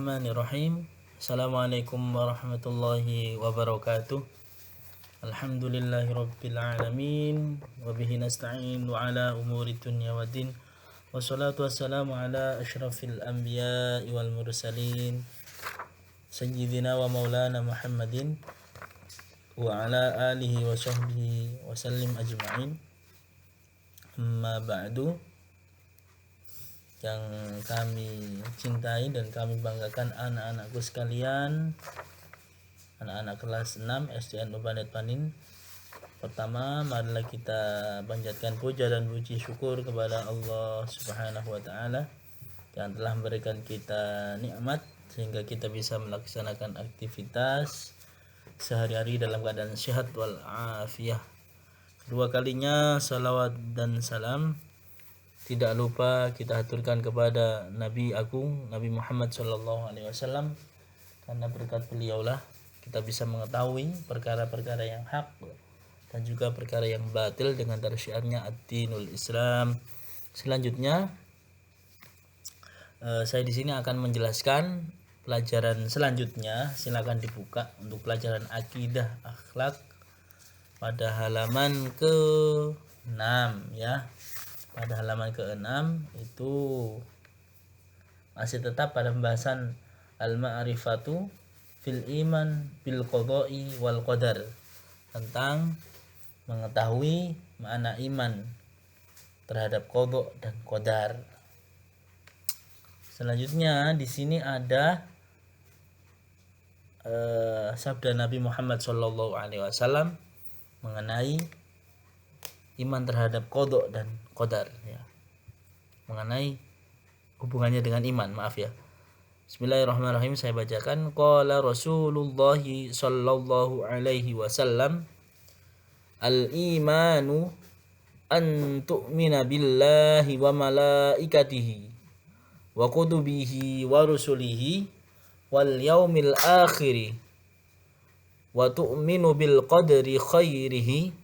Bismillahirrahmanirrahim. Assalamualaikum warahmatullahi wabarakatuh. Alhamdulillahirabbil alamin wa bihi nasta'in wa ala umuri dunya waddin. Wassalatu wassalamu ala asyrafil anbiya'i wal mursalin sayyidina wa maulana Muhammadin wa ala alihi wa sahbihi wa sallim ajma'in. Amma ba'du. Yang kami cintai dan kami banggakan anak-anakku sekalian, anak-anak kelas 6 SDN Ubanet Panin. Pertama, marilah kita panjatkan puja dan puji syukur kepada Allah Subhanahu wa taala yang telah memberikan kita nikmat sehingga kita bisa melaksanakan aktivitas sehari-hari dalam keadaan sehat wal afiyah. Kedua kalinya salawat dan salam tidak lupa kita aturkan kepada Nabi Agung Nabi Muhammad SAW, karena berkat beliaulah kita bisa mengetahui perkara-perkara yang hak dan juga perkara yang batil dengan tarsyiarnya ad-dinul Islam. Selanjutnya saya di sini akan menjelaskan pelajaran selanjutnya. Silakan dibuka untuk pelajaran akidah akhlak pada halaman ke-6 ya. Pada halaman ke-6 itu masih tetap pada pembahasan al-ma'rifatu fil iman bil qada'i wal qadar, tentang mengetahui makna iman terhadap qada dan qadar. Selanjutnya di sini ada sabda Nabi Muhammad SAW mengenai iman terhadap qada dan qadar ya. Mengenai hubungannya dengan iman, maaf ya. Bismillahirrahmanirrahim, saya bacakan. Qala Rasulullah sallallahu alaihi wasallam, al-imanu an tu'mina billahi wa malaikatihi wa kutubihi wa rusulihi wal yaumil akhiri wa tu'minu bil qadri khairihi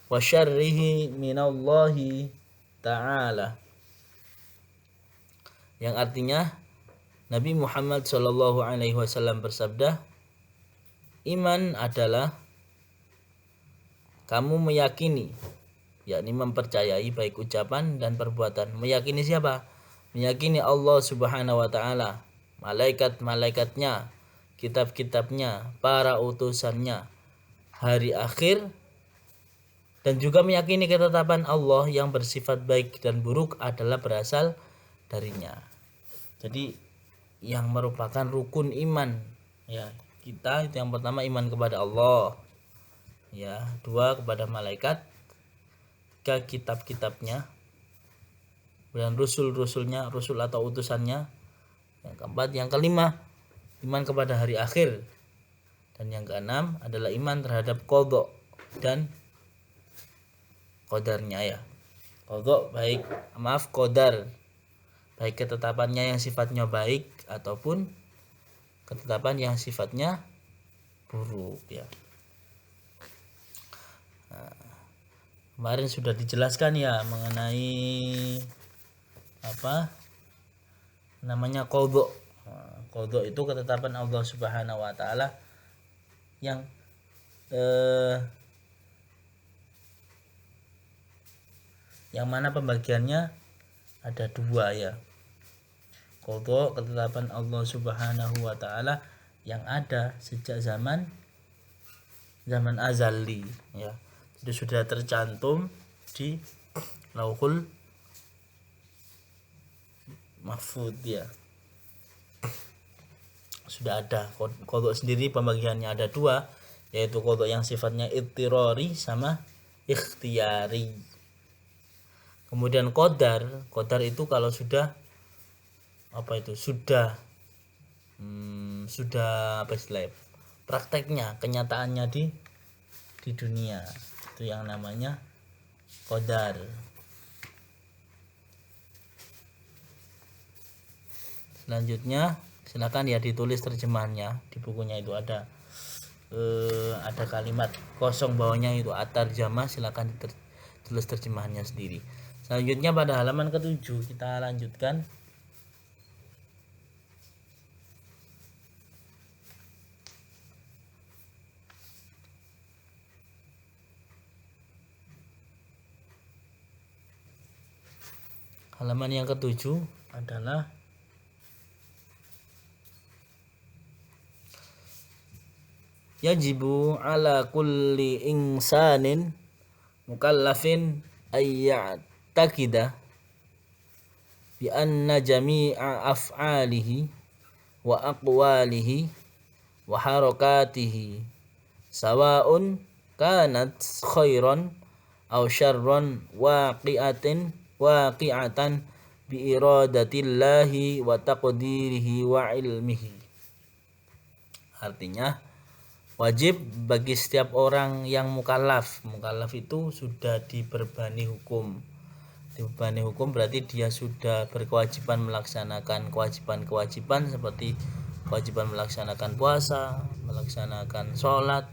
wa syarrihi minallahi ta'ala. Yang artinya Nabi Muhammad SAW bersabda, iman adalah kamu meyakini, yakni mempercayai baik ucapan dan perbuatan. Meyakini siapa? Meyakini Allah Subhanahu wa taala, malaikat-malaikatnya, kitab-kitabnya, para utusannya, hari akhir, dan juga meyakini ketetapan Allah yang bersifat baik dan buruk adalah berasal darinya. Jadi yang merupakan rukun iman ya kita itu yang pertama iman kepada Allah ya, dua kepada malaikat, tiga kitab-kitabnya, dan rusul-rusulnya, rusul atau utusannya, yang keempat, yang kelima iman kepada hari akhir, dan yang keenam adalah iman terhadap qada dan qadarnya ya. Qadar baik ketetapannya yang sifatnya baik ataupun ketetapan yang sifatnya buruk ya. Nah, kemarin sudah dijelaskan ya mengenai apa namanya qada. Qada itu ketetapan Allah Subhanahu wa taala yang mana pembagiannya ada dua ya. Qada ketetapan Allah Subhanahu wa taala yang ada sejak zaman azali ya. Itu sudah tercantum di Lauhul Mahfuz ya. Sudah ada. Qada sendiri pembagiannya ada dua, yaitu qada yang sifatnya ittirari sama ikhtiyari. Kemudian qadar itu kalau sudah sudah apa istilah prakteknya, kenyataannya di dunia, itu yang namanya qadar. Selanjutnya silakan ya ditulis terjemahannya di bukunya, itu ada kalimat kosong bawahnya itu at-tarjamah, silakan tulis terjemahannya sendiri. Selanjutnya pada halaman ke-7 kita lanjutkan. Halaman yang ketujuh adalah yajibu ala kulli insanin mukallafin ayya'taqida bi anna jami'a af'alihi wa aqwalihi wa harakatihi sawa'un kanat khairan aw syarran waqi'atan bi iradatillahi wa taqdirihi wa ilmihi. Artinya wajib bagi setiap orang yang mukallaf. Mukallaf itu sudah dibebani hukum. Dibebani hukum berarti dia sudah berkewajiban melaksanakan kewajiban-kewajiban seperti kewajiban melaksanakan puasa, melaksanakan sholat.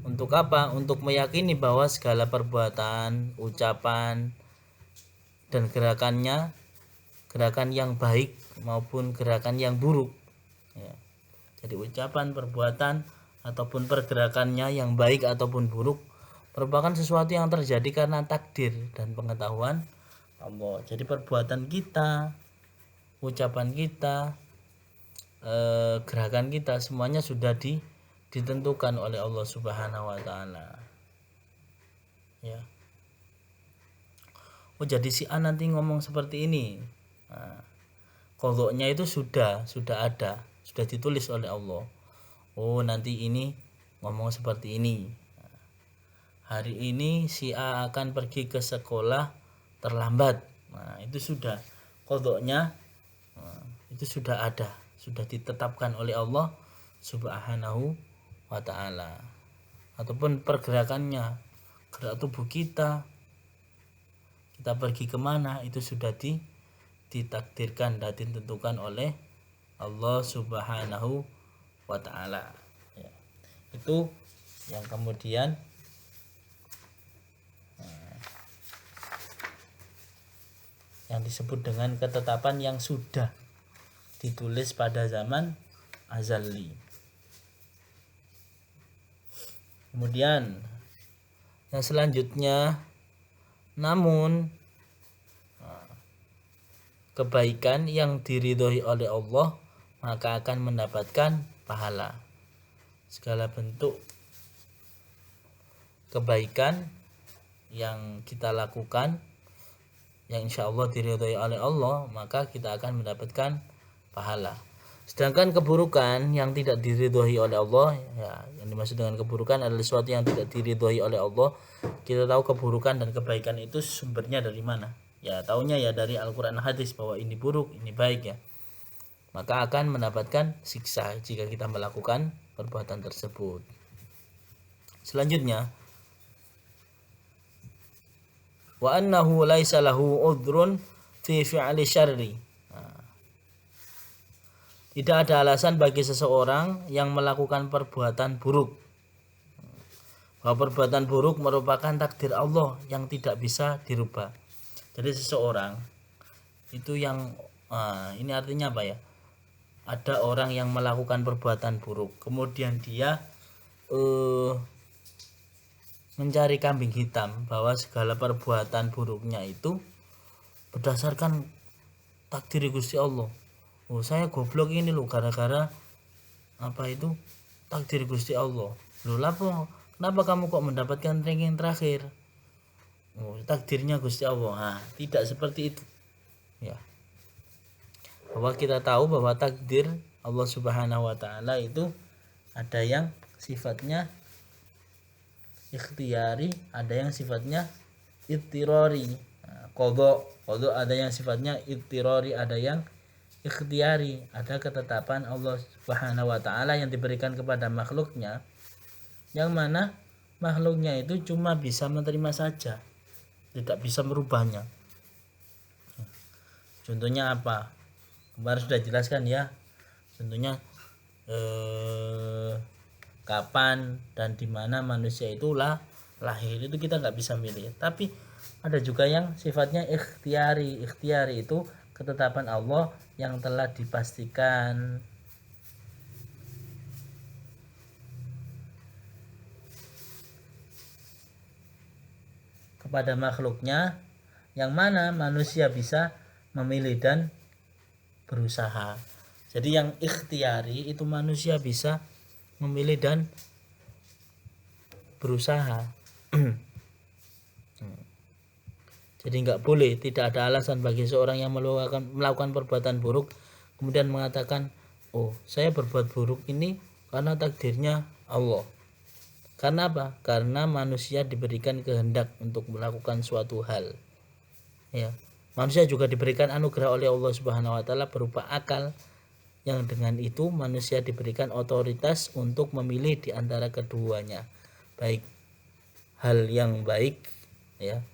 Untuk apa? Untuk meyakini bahwa segala perbuatan, ucapan, dan gerakannya, gerakan yang baik maupun gerakan yang buruk, ya. Jadi ucapan, perbuatan, ataupun pergerakannya yang baik ataupun buruk merupakan sesuatu yang terjadi karena takdir dan pengetahuan Allah. Jadi perbuatan kita, ucapan kita, gerakan kita semuanya sudah ditentukan oleh Allah Subhanahu wa taala. Ya. Oh, jadi si A nanti ngomong seperti ini. Nah, qadha-nya itu sudah ada, sudah ditulis oleh Allah. Oh, nanti ini ngomong seperti ini. Hari ini si A akan pergi ke sekolah terlambat. Nah, itu sudah qadha-nya, itu sudah ada, sudah ditetapkan oleh Allah Subhanahu wa ta'ala. Ataupun pergerakannya, gerak tubuh kita pergi kemana, itu sudah ditakdirkan dan ditentukan oleh Allah Subhanahu wa ta'ala, ya. Itu yang kemudian yang disebut dengan ketetapan yang sudah ditulis pada zaman azali. Kemudian yang selanjutnya, namun kebaikan yang diridhoi oleh Allah maka akan mendapatkan pahala. Segala bentuk kebaikan yang kita lakukan yang insya Allah diridhoi oleh Allah, maka kita akan mendapatkan pahala. Sedangkan keburukan yang tidak diridhoi oleh Allah, ya, yang dimaksud dengan keburukan adalah sesuatu yang tidak diridhoi oleh Allah. Kita tahu keburukan dan kebaikan itu sumbernya dari mana? Ya, taunya ya dari Al-Quran hadis bahwa ini buruk, ini baik, ya. Maka akan mendapatkan siksa jika kita melakukan perbuatan tersebut. Selanjutnya, wa annahu laisa lahu udhrun fi fi'li syarri. Tidak ada alasan bagi seseorang yang melakukan perbuatan buruk. Bahwa perbuatan buruk merupakan takdir Allah yang tidak bisa dirubah. Jadi seseorang itu yang ini artinya apa ya? Ada orang yang melakukan perbuatan buruk, kemudian dia mencari kambing hitam bahwa segala perbuatan buruknya itu berdasarkan takdir Gusti Allah. Oh, saya goblok ini loh gara-gara apa itu takdir Gusti Allah. Loh, kenapa kamu kok mendapatkan ranking terakhir? Oh, takdirnya Gusti Allah. Nah, tidak seperti itu, ya. Bahwa kita tahu bahwa takdir Allah Subhanahu wa taala itu ada yang sifatnya ikhtiyari, ada yang sifatnya ittirari. Qadha ada yang sifatnya ittirari, ada yang ikhtiyari. Ada ketetapan Allah Subhanahu wa taala yang diberikan kepada makhluknya, yang mana makhluknya itu cuma bisa menerima saja, tidak bisa merubahnya. Contohnya apa? Kemarin sudah jelaskan, ya. Contohnya kapan dan di mana manusia itu lahir, itu kita nggak bisa milih. Tapi ada juga yang sifatnya ikhtiyari. Ikhtiyari itu ketetapan Allah yang telah dipastikan. kepada makhluknya, yang mana manusia bisa memilih dan berusaha. Jadi yang ikhtiari itu manusia bisa memilih dan berusaha. Jadi nggak boleh, tidak ada alasan bagi seorang yang melakukan perbuatan buruk kemudian mengatakan, oh saya berbuat buruk ini karena takdirnya Allah. Karena apa? Karena manusia diberikan kehendak untuk melakukan suatu hal. Ya, manusia juga diberikan anugerah oleh Allah Subhanahu wa taala berupa akal, yang dengan itu manusia diberikan otoritas untuk memilih di antara keduanya, baik hal yang baik, ya,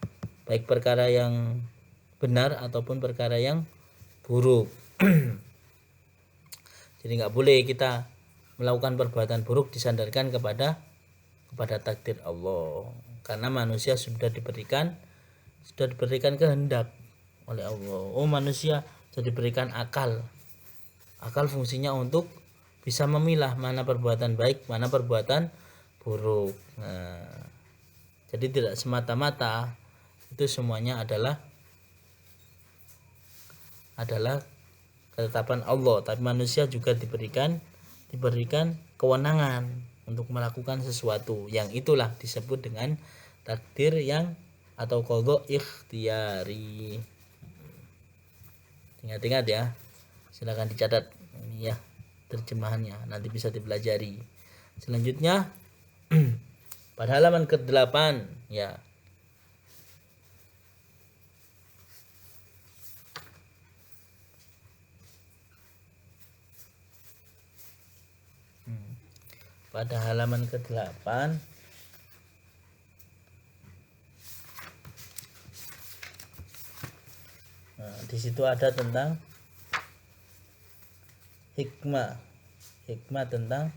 baik perkara yang benar ataupun perkara yang buruk. Jadi nggak boleh kita melakukan perbuatan buruk disandarkan kepada takdir Allah, karena manusia sudah diberikan kehendak oleh Allah. Oh, manusia sudah diberikan akal fungsinya untuk bisa memilah mana perbuatan baik, mana perbuatan buruk. Nah, jadi tidak semata-mata itu semuanya adalah ketetapan Allah, tapi manusia juga diberikan kewenangan untuk melakukan sesuatu, yang itulah disebut dengan takdir yang atau qadha ikhtiari. Ingat-ingat ya, silakan dicatat ini ya terjemahannya, nanti bisa dipelajari. Selanjutnya pada halaman ke-8 ya. Pada halaman ke-8 di situ ada tentang hikmah tentang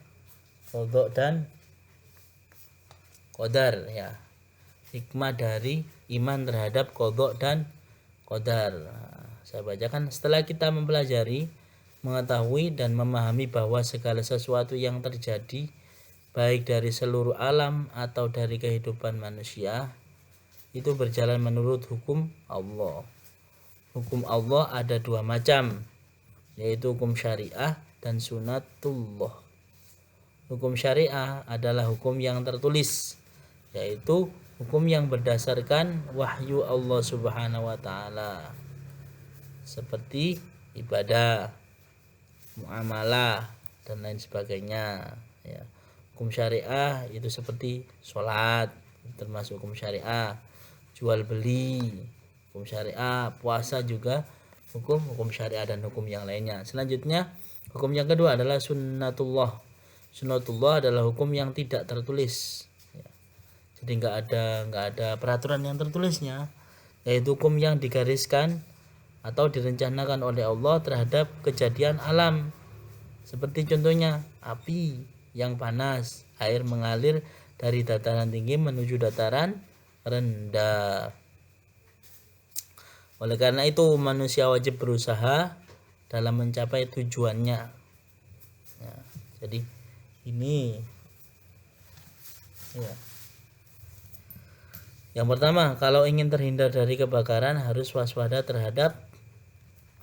qadha dan qadar ya. Hikmah dari iman terhadap qadha dan qadar. Saya bacakan. Setelah kita mempelajari, mengetahui dan memahami bahwa segala sesuatu yang terjadi baik dari seluruh alam atau dari kehidupan manusia itu berjalan menurut hukum Allah. Hukum Allah ada dua macam, yaitu hukum syariah dan sunatullah. Hukum syariah adalah hukum yang tertulis, yaitu hukum yang berdasarkan wahyu Allah Subhanahu wa taala, seperti ibadah, muamalah dan lain sebagainya ya. Hukum syariah itu seperti sholat, termasuk hukum syariah, jual beli hukum syariah, puasa juga hukum syariah dan hukum yang lainnya. Selanjutnya hukum yang kedua adalah sunnatullah. Sunnatullah adalah hukum yang tidak tertulis ya. Jadi nggak ada peraturan yang tertulisnya, yaitu hukum yang digariskan atau direncanakan oleh Allah terhadap kejadian alam, seperti contohnya api yang panas, air mengalir dari dataran tinggi menuju dataran rendah. Oleh karena itu manusia wajib berusaha dalam mencapai tujuannya ya. Jadi ini ya. Yang pertama, kalau ingin terhindar dari kebakaran harus waspada terhadap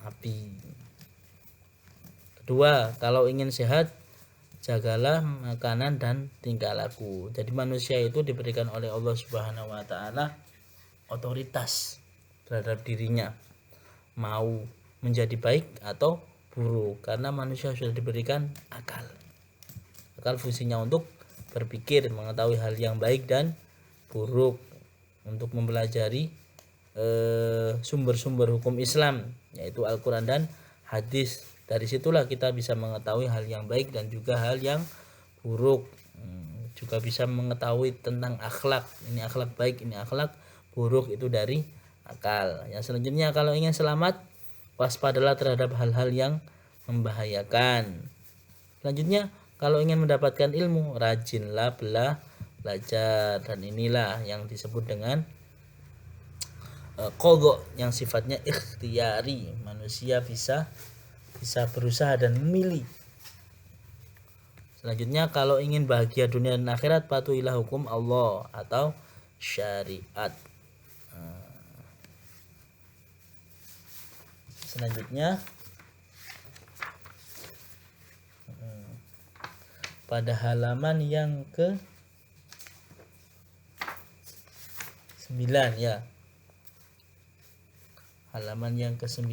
api. Kedua, kalau ingin sehat jagalah makanan dan tingkah laku. Jadi manusia itu diberikan oleh Allah Subhanahu wa taala otoritas terhadap dirinya, mau menjadi baik atau buruk, karena manusia sudah diberikan akal. Akal fungsinya untuk berpikir, mengetahui hal yang baik dan buruk, untuk mempelajari sumber-sumber hukum Islam, yaitu Al-Quran dan hadis. Dari situlah kita bisa mengetahui hal yang baik dan juga hal yang buruk. Juga bisa mengetahui tentang akhlak, ini akhlak baik, ini akhlak buruk, itu dari akal. Yang selanjutnya, kalau ingin selamat waspadalah terhadap hal-hal yang membahayakan. Selanjutnya, kalau ingin mendapatkan ilmu rajinlah belajar, dan inilah yang disebut dengan qadha yang sifatnya ikhtiari. Manusia bisa berusaha dan memilih. Selanjutnya, kalau ingin bahagia dunia dan akhirat patuhilah hukum Allah atau syariat. Selanjutnya pada halaman yang ke 9 ya. Halaman yang ke-9,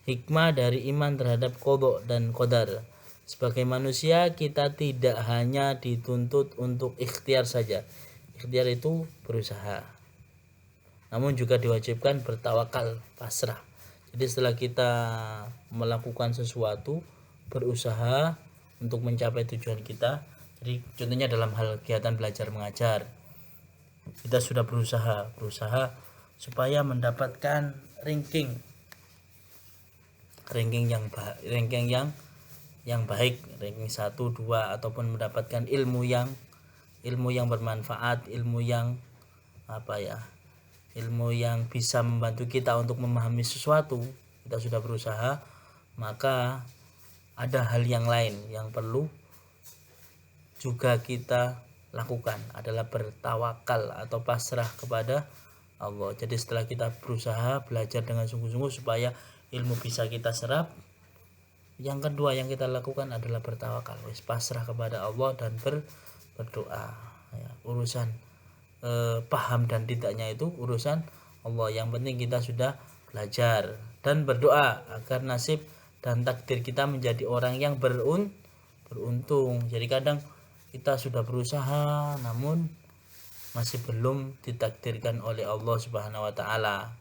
hikmah dari iman terhadap qada dan qadar. Sebagai manusia kita tidak hanya dituntut untuk ikhtiar saja. Ikhtiar itu berusaha. Namun juga diwajibkan bertawakal, pasrah. Jadi setelah kita melakukan sesuatu, berusaha untuk mencapai tujuan kita. Jadi contohnya dalam hal kegiatan belajar mengajar, kita sudah berusaha supaya mendapatkan ranking yang baik, ranking 1, 2, ataupun mendapatkan ilmu yang bermanfaat, ilmu yang bisa membantu kita untuk memahami sesuatu. Kita sudah berusaha, maka ada hal yang lain yang perlu juga kita lakukan, adalah bertawakal atau pasrah kepada Allah. Jadi setelah kita berusaha belajar dengan sungguh-sungguh supaya ilmu bisa kita serap, yang kedua yang kita lakukan adalah bertawakal, pasrah kepada Allah dan berdoa ya. Urusan paham dan tidaknya itu urusan Allah, yang penting kita sudah belajar dan berdoa agar nasib dan takdir kita menjadi orang yang beruntung. Jadi kadang kita sudah berusaha namun masih belum ditakdirkan oleh Allah Subhanahu wa taala.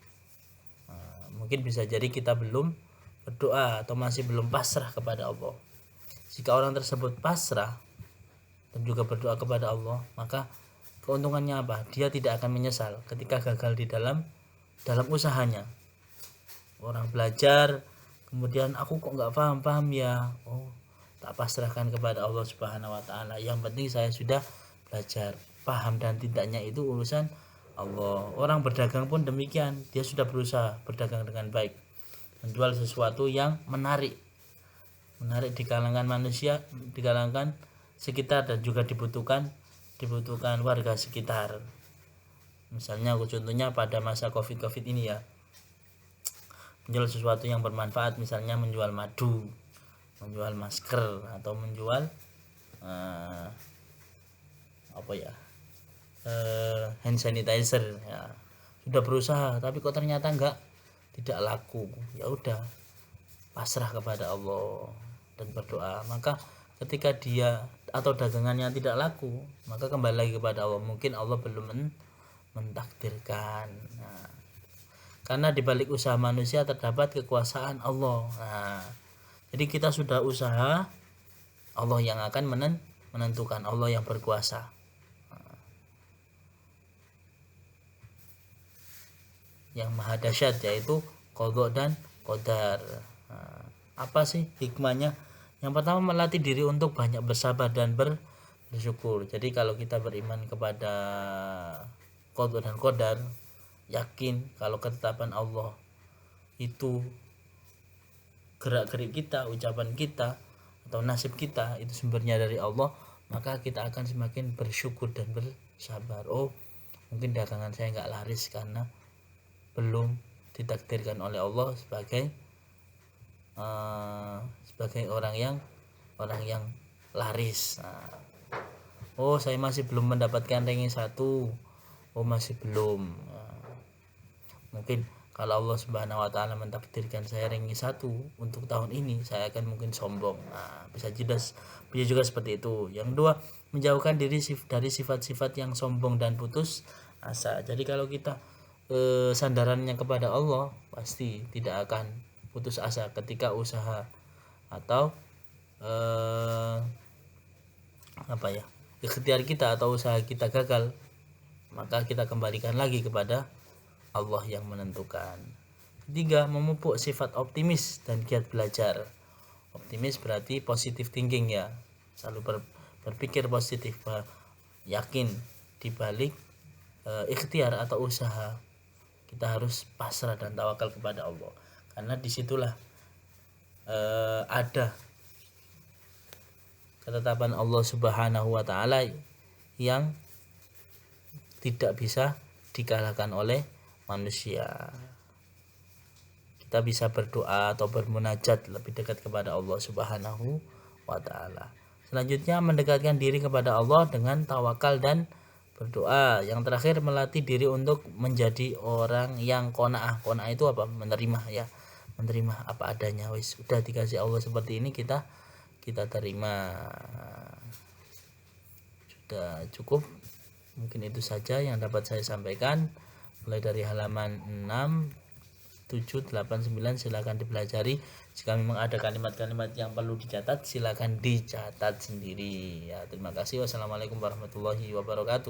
Mungkin bisa jadi kita belum berdoa atau masih belum pasrah kepada Allah. Jika orang tersebut pasrah dan juga berdoa kepada Allah, maka keuntungannya apa? Dia tidak akan menyesal ketika gagal di dalam usahanya. Orang belajar kemudian aku kok nggak paham ya, tak pasrahkan kepada Allah Subhanahu wa taala. Yang penting saya sudah belajar, paham dan tidaknya itu urusan Allah. Orang berdagang pun demikian, dia sudah berusaha berdagang dengan baik, menjual sesuatu yang menarik di kalangan manusia, di kalangan sekitar, dan juga dibutuhkan warga sekitar. Misalnya contohnya pada masa Covid ini ya, menjual sesuatu yang bermanfaat, misalnya menjual madu, menjual masker, atau menjual hand sanitizer ya. Sudah berusaha tapi kok ternyata tidak laku, ya udah pasrah kepada Allah dan berdoa. Maka ketika dia atau dagangannya tidak laku, maka kembali lagi kepada Allah, mungkin Allah belum mentakdirkan. Karena di balik usaha manusia terdapat kekuasaan Allah. Jadi kita sudah usaha, Allah yang akan menentukan, Allah yang berkuasa. Yang maha dahsyat yaitu qada dan qadar. Apa sih hikmahnya? Yang pertama, melatih diri untuk banyak bersabar dan bersyukur. Jadi kalau kita beriman kepada qada dan qadar, yakin kalau ketetapan Allah itu gerak-gerik kita, ucapan kita, atau nasib kita itu sumbernya dari Allah, maka kita akan semakin bersyukur dan bersabar. Mungkin dagangan saya nggak laris karena belum ditakdirkan oleh Allah sebagai orang yang laris. Saya masih belum mendapatkan ranking 1. Masih belum. Mungkin kalau Allah Subhanahu wa taala mentakdirkan saya ranking 1 untuk tahun ini, saya akan mungkin sombong. Bisa juga seperti itu. Yang kedua, menjauhkan diri dari sifat-sifat yang sombong dan putus asa. Jadi kalau kita sandarannya kepada Allah, pasti tidak akan putus asa ketika usaha atau ikhtiar kita atau usaha kita gagal, maka kita kembalikan lagi kepada Allah yang menentukan. Ketiga, memupuk sifat optimis dan giat belajar. Optimis berarti positive thinking ya, selalu berpikir positif, yakin di balik ikhtiar atau usaha kita harus pasrah dan tawakal kepada Allah, karena disitulah ada ketetapan Allah Subhanahu wa taala yang tidak bisa dikalahkan oleh manusia. Kita bisa berdoa atau bermunajat lebih dekat kepada Allah Subhanahu wa taala. Selanjutnya mendekatkan diri kepada Allah dengan tawakal dan berdoa. Yang terakhir melatih diri untuk menjadi orang yang qanaah. Qanaah itu apa? Menerima ya. Menerima apa adanya. Wis sudah dikasih Allah seperti ini, kita terima. Sudah cukup. Mungkin itu saja yang dapat saya sampaikan. Mulai dari halaman 6, 7, 8, 9 silakan dipelajari. Jika memang ada kalimat-kalimat yang perlu dicatat, silakan dicatat sendiri ya. Terima kasih. Wassalamualaikum warahmatullahi wabarakatuh.